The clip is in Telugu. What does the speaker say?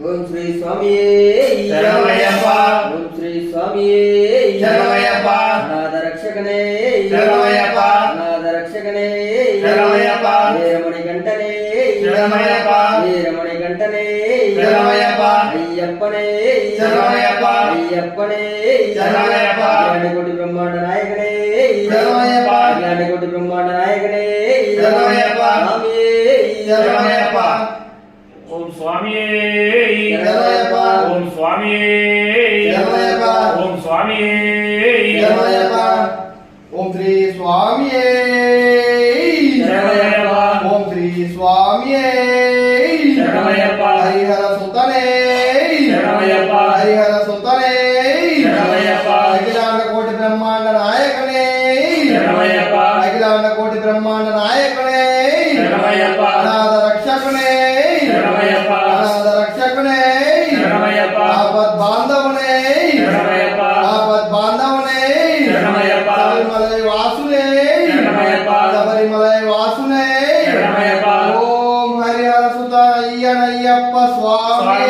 ఓం శ్రీ స్వామి శరణమయ్యప్ప ఓం శ్రీ స్వామి శరణమయ్యప్ప అనాథ రక్షకనే శరణమయ్యప్ప అనాథ రక్షకనే శరణమయ్యప్ప వీరమణి గంటనే శరణమయ్యప్ప వీరమణి గంటనే శరణమయ్యప్ప అయ్యప్పనే శరణమయ్యప్ప అయ్యప్పనే శరణమయ్యప్ప కోటి బ్రహ్మాండ నాయకనే శరణమయ్యప్ప కోటి బ్రహ్మాండ నాయకనే శరణమయ్యప్ప స్వామి శరణమయ్యప్ప ఓం స్వామి శరణమయ్యప్ప ఓం స్వామి శరణమయ్యప్ప ఓం స్వామి శరణమయ్యప్ప ఓం శ్రీ స్వామియే శరణమయ్యప్ప ఓం శ్రీ స్వామియే శరణమయ్యప్ప హరిహర సుతనే శరణమయ్యప్ప హరిహర సుతనే శరణమయ్యప్ప అఖిలాండ కోటి బ్రహ్మాండ నాయకనే శరణమయ్యప్ప అఖిలాండ కోటి బ్రహ్మాండ నాయకనే శరణమయ్యప్ప అనాథ రక్షకునే శరణమయ్యప్ప అనాథ రక్షకునే శరణమయ్యప్ప ఆపద్ బాంధవునే శరణమయ్యప్ప ఆపద్ బాంధవునే శరణమయ్యప్ప శబరిమలై వాసునే శరణమయ్యప్ప శబరిమలై వాసునే శరణమయ్యప్ప ఓం హరిహర సుత అయ్యనయ్యప్ప స్వామి